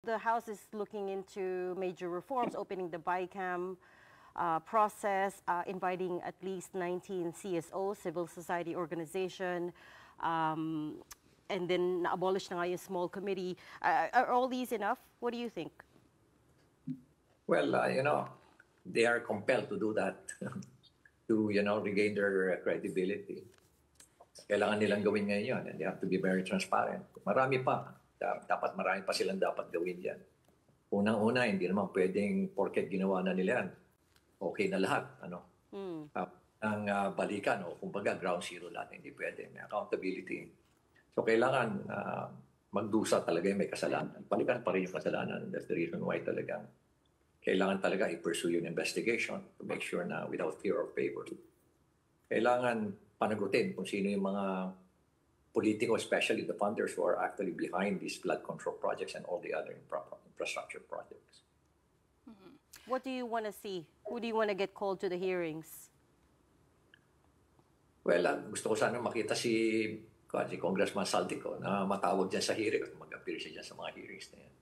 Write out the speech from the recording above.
the House is looking into major reforms, opening the BICAM process, inviting at least 19 CSO, civil society organization, and then abolish na nga yung small committee. Are all these enough? What do you think? Well, they are compelled to do that to, regain their credibility. Kailangan nilang gawin ngayon yun, and they have to be very transparent. Marami pa. Dapat marami pa silang dapat gawin yan. Unang-una, hindi naman pwedeng porket ginawa na nila yan. Okay na lahat. Ang balikan, o kumbaga ground zero lahat, hindi pwede. May accountability. So kailangan magdusa talaga yung may kasalanan. Balikan pa rin yung kasalanan. That's the reason why talaga kailangan talaga i-pursue yung investigation to make sure na without fear or favor. Kailangan panagutin kung sino yung mga politiko, especially the funders who are actually behind these flood control projects and all the other infrastructure projects. What do you want to see? Who do you want to get called to the hearings? Well, gusto ko sana makita si Congressman Saldico na matawag dyan sa hearing at mag-appear siya dyan sa mga hearings na yan.